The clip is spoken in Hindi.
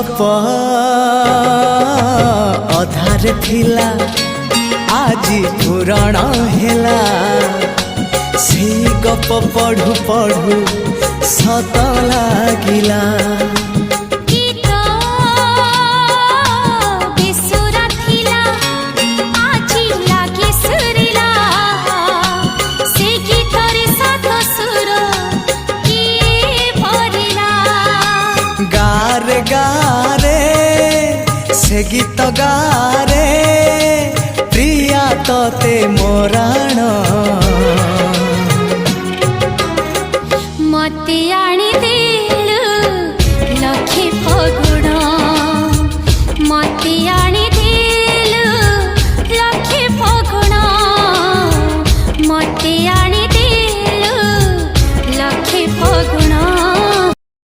गप अधार थिला आजी पुराण हेला से गप पढ़ु पढ़ु सत लागिला गारे गारे से गीत गारे प्रिया तोते मोराण